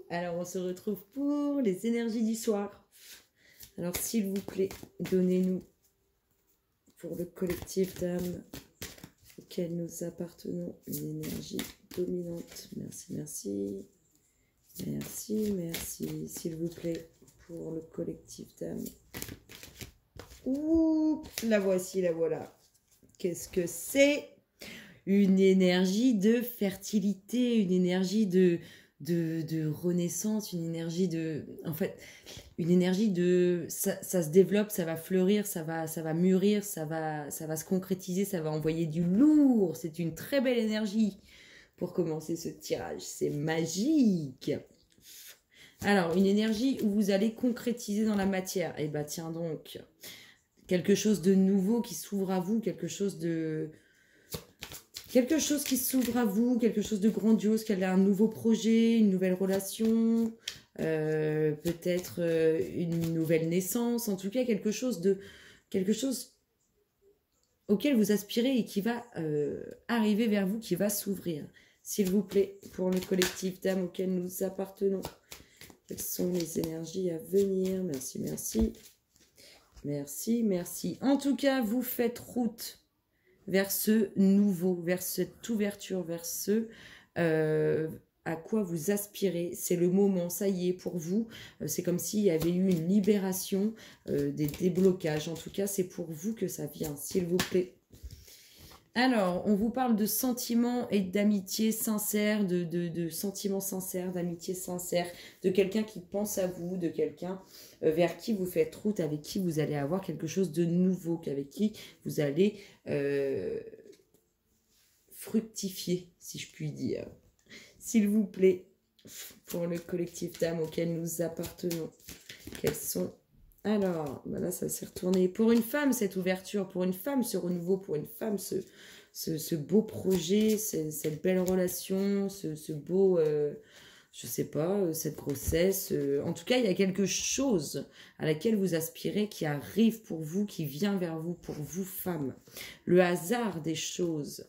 Alors, on se retrouve pour les énergies du soir. Alors, s'il vous plaît, donnez-nous pour le collectif d'âmes auquel nous appartenons une énergie dominante. Merci, merci. Merci, merci. S'il vous plaît, pour le collectif d'âmes. Ouh, la voici, la voilà. Qu'est-ce que c'est? Une énergie de fertilité, une énergie de renaissance, une énergie de... En fait, une énergie de... Ça se développe, ça va fleurir, ça va mûrir, ça va se concrétiser, ça va envoyer du lourd. C'est une très belle énergie pour commencer ce tirage. C'est magique. Alors, une énergie où vous allez concrétiser dans la matière. Eh bien, tiens donc, quelque chose de nouveau qui s'ouvre à vous, quelque chose qui s'ouvre à vous, quelque chose de grandiose, qu'elle a un nouveau projet, une nouvelle relation, peut-être une nouvelle naissance, en tout cas quelque chose auquel vous aspirez et qui va arriver vers vous, qui va s'ouvrir. S'il vous plaît, pour le collectif d'âmes auquel nous appartenons, quelles sont les énergies à venir? Merci, merci. Merci, merci. En tout cas, vous faites route vers ce nouveau, vers cette ouverture, vers ce à quoi vous aspirez. C'est le moment, ça y est, pour vous. C'est comme s'il y avait eu une libération, des déblocages. En tout cas, c'est pour vous que ça vient, s'il vous plaît. Alors, on vous parle de sentiments et d'amitié sincère, de sentiments sincères, d'amitié sincère, de quelqu'un qui pense à vous, de quelqu'un vers qui vous faites route, avec qui vous allez avoir quelque chose de nouveau, avec qui vous allez fructifier, si je puis dire. S'il vous plaît, pour le collectif d'âmes auquel nous appartenons, quels sont... Alors, là, ça s'est retourné. Pour une femme, cette ouverture, pour une femme, ce renouveau, pour une femme, ce beau projet, cette belle relation, ce beau, je sais pas, cette grossesse. En tout cas, il y a quelque chose à laquelle vous aspirez qui arrive pour vous, qui vient vers vous, pour vous, femmes. Le hasard des choses.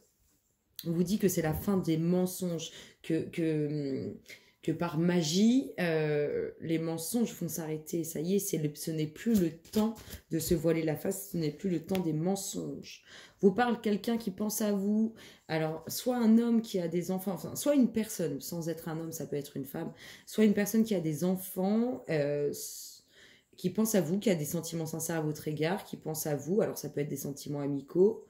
On vous dit que c'est la fin des mensonges, que par magie, les mensonges vont s'arrêter. Ça y est, ce n'est plus le temps de se voiler la face, ce n'est plus le temps des mensonges. Vous parle quelqu'un qui pense à vous, alors soit un homme qui a des enfants, enfin, soit une personne, sans être un homme, ça peut être une femme, soit une personne qui a des enfants, qui pense à vous, qui a des sentiments sincères à votre égard, qui pense à vous, alors ça peut être des sentiments amicaux.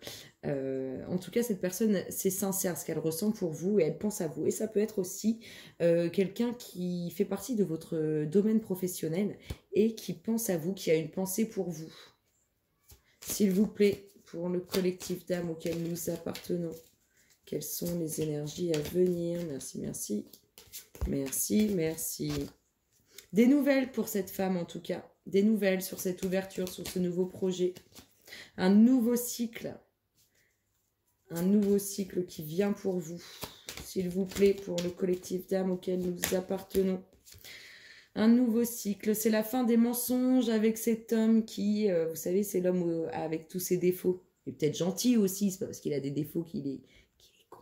En tout cas, cette personne, c'est sincère ce qu'elle ressent pour vous et elle pense à vous. Et ça peut être aussi quelqu'un qui fait partie de votre domaine professionnel et qui pense à vous, qui a une pensée pour vous. S'il vous plaît, pour le collectif d'âmes auquel nous appartenons, quelles sont les énergies à venir? Merci, merci. Merci, merci. Des nouvelles pour cette femme en tout cas. Des nouvelles sur cette ouverture, sur ce nouveau projet. Un nouveau cycle. Un nouveau cycle qui vient pour vous. S'il vous plaît, pour le collectif d'âmes auquel nous appartenons. Un nouveau cycle. C'est la fin des mensonges avec cet homme qui, vous savez, c'est l'homme avec tous ses défauts. Il est peut-être gentil aussi, c'est pas parce qu'il a des défauts qu'il est con.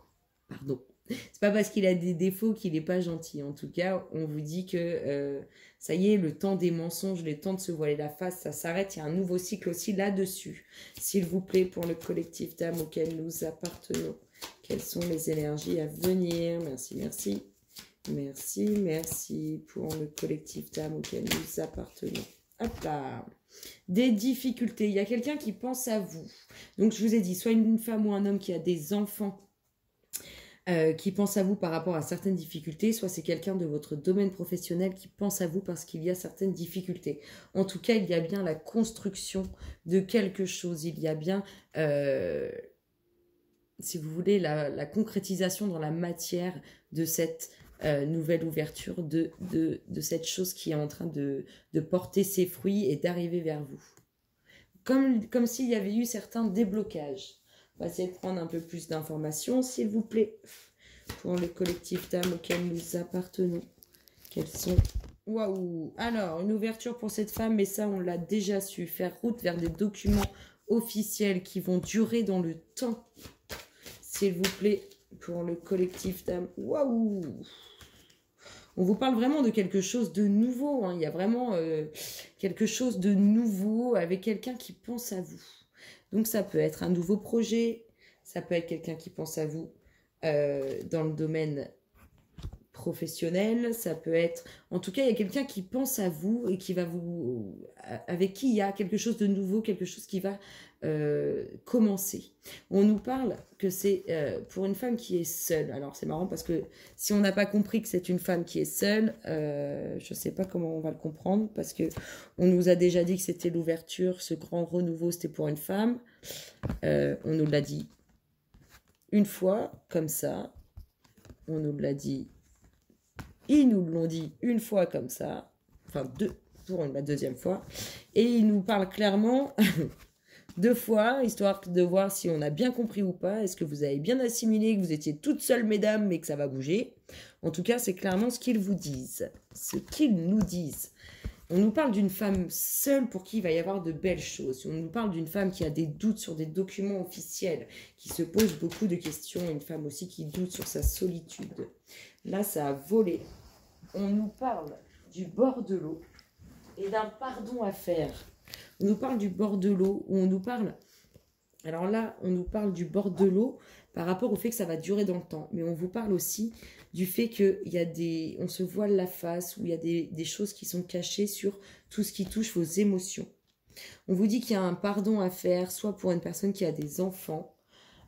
Pardon. C'est pas parce qu'il a des défauts qu'il n'est pas gentil. En tout cas, on vous dit que ça y est, le temps des mensonges, le temps de se voiler la face, ça s'arrête. Il y a un nouveau cycle aussi là-dessus. S'il vous plaît, pour le collectif d'âmes auquel nous appartenons, quelles sont les énergies à venir? Merci, merci. Merci, merci pour le collectif d'âmes auquel nous appartenons. Hop là. Des difficultés. Il y a quelqu'un qui pense à vous. Donc, je vous ai dit, soit une femme ou un homme qui a des enfants, qui pense à vous par rapport à certaines difficultés, soit c'est quelqu'un de votre domaine professionnel qui pense à vous parce qu'il y a certaines difficultés. En tout cas, il y a bien la construction de quelque chose, il y a bien, si vous voulez, la concrétisation dans la matière de cette nouvelle ouverture, de cette chose qui est en train de porter ses fruits et d'arriver vers vous. Comme s'il y avait eu certains déblocages. On va essayer de prendre un peu plus d'informations, s'il vous plaît, pour le collectif d'âmes auquel nous appartenons. Quels sont... Waouh! Alors, une ouverture pour cette femme, mais ça, on l'a déjà su. Faire route vers des documents officiels qui vont durer dans le temps. S'il vous plaît, pour le collectif d'âmes. Waouh! On vous parle vraiment de quelque chose de nouveau. Hein. Il y a vraiment quelque chose de nouveau avec quelqu'un qui pense à vous. Donc ça peut être un nouveau projet, ça peut être quelqu'un qui pense à vous dans le domaine professionnel, ça peut être... En tout cas, il y a quelqu'un qui pense à vous et qui va vous... avec qui il y a quelque chose de nouveau, quelque chose qui va commencer. On nous parle que c'est pour une femme qui est seule. Alors, c'est marrant parce que si on n'a pas compris que c'est une femme qui est seule, je ne sais pas comment on va le comprendre parce que on nous a déjà dit que c'était l'ouverture, ce grand renouveau, c'était pour une femme. On nous l'a dit une fois, comme ça. On nous l'a dit... Ils nous l'ont dit une fois comme ça, enfin pour la deuxième fois, et ils nous parlent clairement 2 fois, histoire de voir si on a bien compris ou pas, est-ce que vous avez bien assimilé, que vous étiez toutes seules, mesdames, mais que ça va bouger. En tout cas, c'est clairement ce qu'ils vous disent, ce qu'ils nous disent. On nous parle d'une femme seule pour qui il va y avoir de belles choses. On nous parle d'une femme qui a des doutes sur des documents officiels, qui se pose beaucoup de questions, une femme aussi qui doute sur sa solitude. Là, ça a volé. On nous parle du bord de l'eau et d'un pardon à faire. On nous parle du bord de l'eau, où on nous parle... Alors là, on nous parle du bord de l'eau par rapport au fait que ça va durer dans le temps. Mais on vous parle aussi du fait qu'il y a des... On se voile la face, où il y a des choses qui sont cachées sur tout ce qui touche vos émotions. On vous dit qu'il y a un pardon à faire, soit pour une personne qui a des enfants,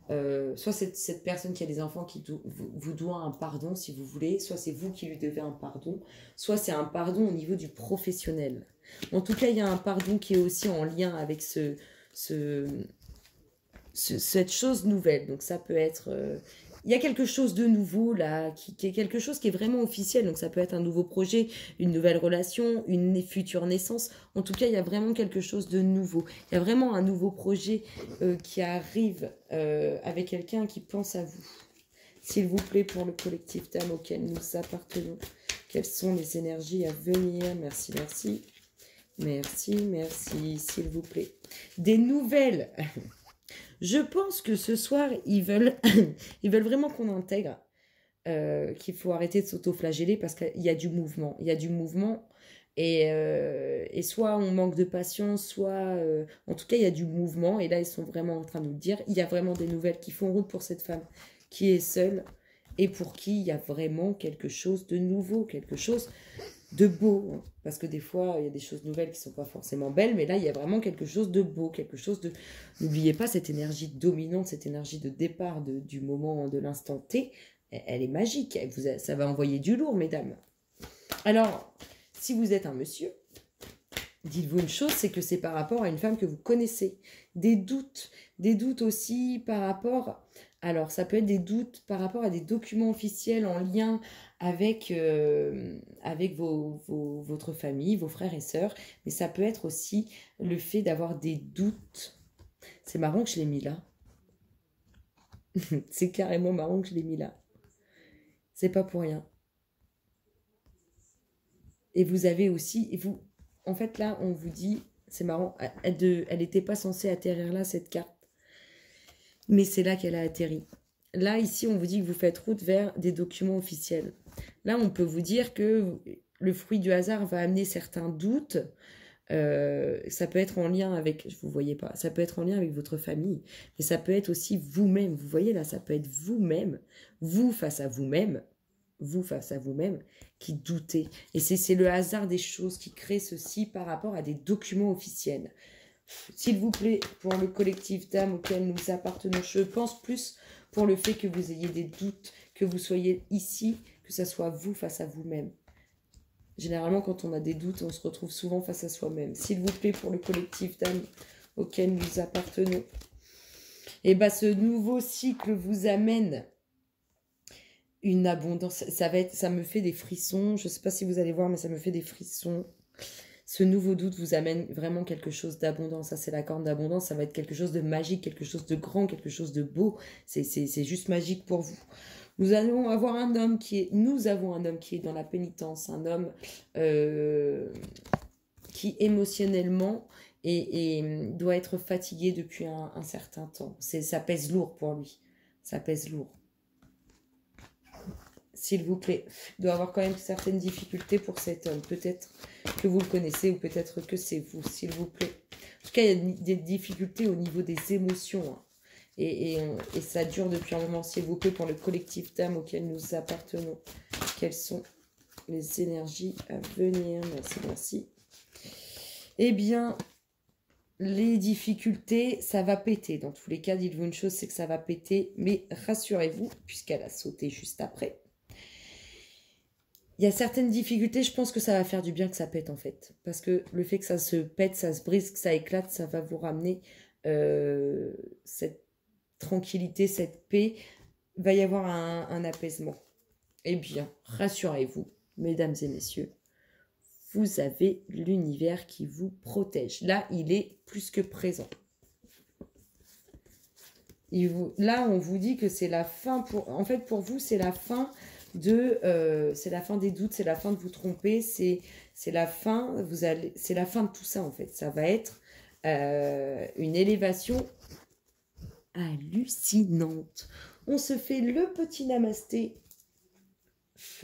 soit cette personne qui a des enfants qui vous doit un pardon si vous voulez, soit c'est vous qui lui devez un pardon, soit c'est un pardon au niveau du professionnel. En tout cas, il y a un pardon qui est aussi en lien avec cette chose nouvelle. Donc ça peut être... il y a quelque chose de nouveau là, qui est quelque chose qui est vraiment officiel. Donc ça peut être un nouveau projet, une nouvelle relation, une future naissance. En tout cas, il y a vraiment quelque chose de nouveau. Il y a vraiment un nouveau projet qui arrive avec quelqu'un qui pense à vous. S'il vous plaît, pour le collectif d'âmes auquel nous appartenons, quelles sont les énergies à venir? Merci, merci. Merci, merci, s'il vous plaît. Des nouvelles. Je pense que ce soir, ils veulent vraiment qu'on intègre qu'il faut arrêter de s'auto-flageller parce qu'il y a du mouvement. Il y a du mouvement et soit on manque de patience, soit... en tout cas, il y a du mouvement et là, ils sont vraiment en train de nous le dire. Il y a vraiment des nouvelles qui font route pour cette femme qui est seule et pour qui il y a vraiment quelque chose de nouveau, quelque chose de beau, hein. Parce que des fois, il y a des choses nouvelles qui ne sont pas forcément belles, mais là, il y a vraiment quelque chose de beau, quelque chose de... N'oubliez pas cette énergie dominante, cette énergie de départ du moment, de l'instant T, elle est magique, ça va envoyer du lourd, mesdames. Alors, si vous êtes un monsieur, dites-vous une chose, c'est que c'est par rapport à une femme que vous connaissez. Des doutes aussi par rapport... Alors, ça peut être des doutes par rapport à des documents officiels en lien avec votre famille, vos frères et sœurs, mais ça peut être aussi le fait d'avoir des doutes. C'est marrant que je l'ai mis là. C'est carrément marrant que je l'ai mis là. C'est pas pour rien. Et vous avez aussi... en fait, là, on vous dit... C'est marrant, elle n'était pas censée atterrir là, cette carte. Mais c'est là qu'elle a atterri. Là, ici, on vous dit que vous faites route vers des documents officiels. Là, on peut vous dire que le fruit du hasard va amener certains doutes. Ça peut être en lien avec, je vous voyais pas, ça peut être en lien avec votre famille, mais ça peut être aussi vous-même. Vous voyez là, ça peut être vous-même, vous face à vous-même, qui doutez. Et c'est le hasard des choses qui crée ceci par rapport à des documents officiels. S'il vous plaît, pour le collectif d'âmes auquel nous appartenons, je pense plus pour le fait que vous ayez des doutes, que vous soyez ici, que ça soit vous face à vous-même. Généralement, quand on a des doutes, on se retrouve souvent face à soi-même. S'il vous plaît, pour le collectif d'âmes auquel nous appartenons. Et bien, ce nouveau cycle vous amène une abondance. Ça me fait des frissons. Je ne sais pas si vous allez voir, mais ça me fait des frissons. Ce nouveau doute vous amène vraiment quelque chose d'abondance. Ça, c'est la corne d'abondance. Ça va être quelque chose de magique, quelque chose de grand, quelque chose de beau. C'est juste magique pour vous. Nous avons un homme qui est dans la pénitence. Un homme qui émotionnellement doit être fatigué depuis un certain temps. Ça pèse lourd pour lui. Ça pèse lourd. s'il vous plaît. Il doit avoir quand même certaines difficultés pour cet homme. Peut-être que vous le connaissez ou peut-être que c'est vous, s'il vous plaît. En tout cas, il y a des difficultés au niveau des émotions. Hein. Et ça dure depuis un moment, s'il vous plaît, pour le collectif d'âmes auquel nous appartenons. Quelles sont les énergies à venir? Merci, merci. Eh bien, les difficultés, ça va péter. Dans tous les cas, dites-vous une chose, c'est que ça va péter. Mais rassurez-vous, puisqu'elle a sauté juste après. Il y a certaines difficultés, je pense que ça va faire du bien que ça pète en fait. Parce que le fait que ça se pète, ça se brise, que ça éclate, ça va vous ramener cette tranquillité, cette paix. Il va y avoir un apaisement. Eh bien, rassurez-vous, mesdames et messieurs, vous avez l'univers qui vous protège. Là, il est plus que présent. Là, on vous dit que c'est la fin. En fait, pour vous, c'est la fin c'est la fin des doutes, c'est la fin de vous tromper, c'est la fin. C'est la fin de tout ça en fait. Ça va être une élévation hallucinante. On se fait le petit namasté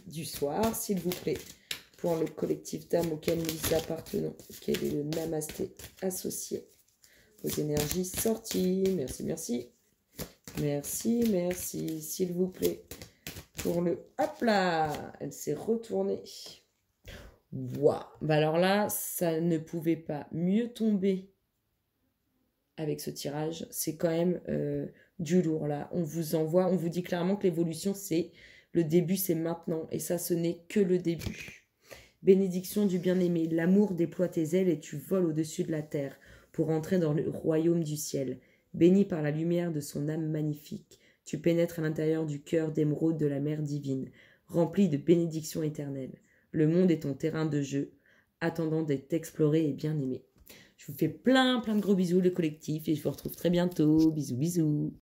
du soir, s'il vous plaît, pour le collectif d'âmes auquel nous appartenons. Quel est le namasté associé aux énergies sorties? Merci, merci. Merci, merci, s'il vous plaît. Pour le... Hop là! Elle s'est retournée. Waouh! Bah alors là, ça ne pouvait pas mieux tomber avec ce tirage. C'est quand même du lourd là. On vous dit clairement que l'évolution, c'est... Le début, c'est maintenant. Et ça, ce n'est que le début. Bénédiction du bien-aimé. L'amour déploie tes ailes et tu voles au-dessus de la terre pour entrer dans le royaume du ciel. Béni par la lumière de son âme magnifique. Tu pénètres à l'intérieur du cœur d'émeraude de la mère divine, rempli de bénédictions éternelles. Le monde est ton terrain de jeu, attendant d'être exploré et bien aimé. Je vous fais plein de gros bisous, le collectif, et je vous retrouve très bientôt. Bisous, bisous.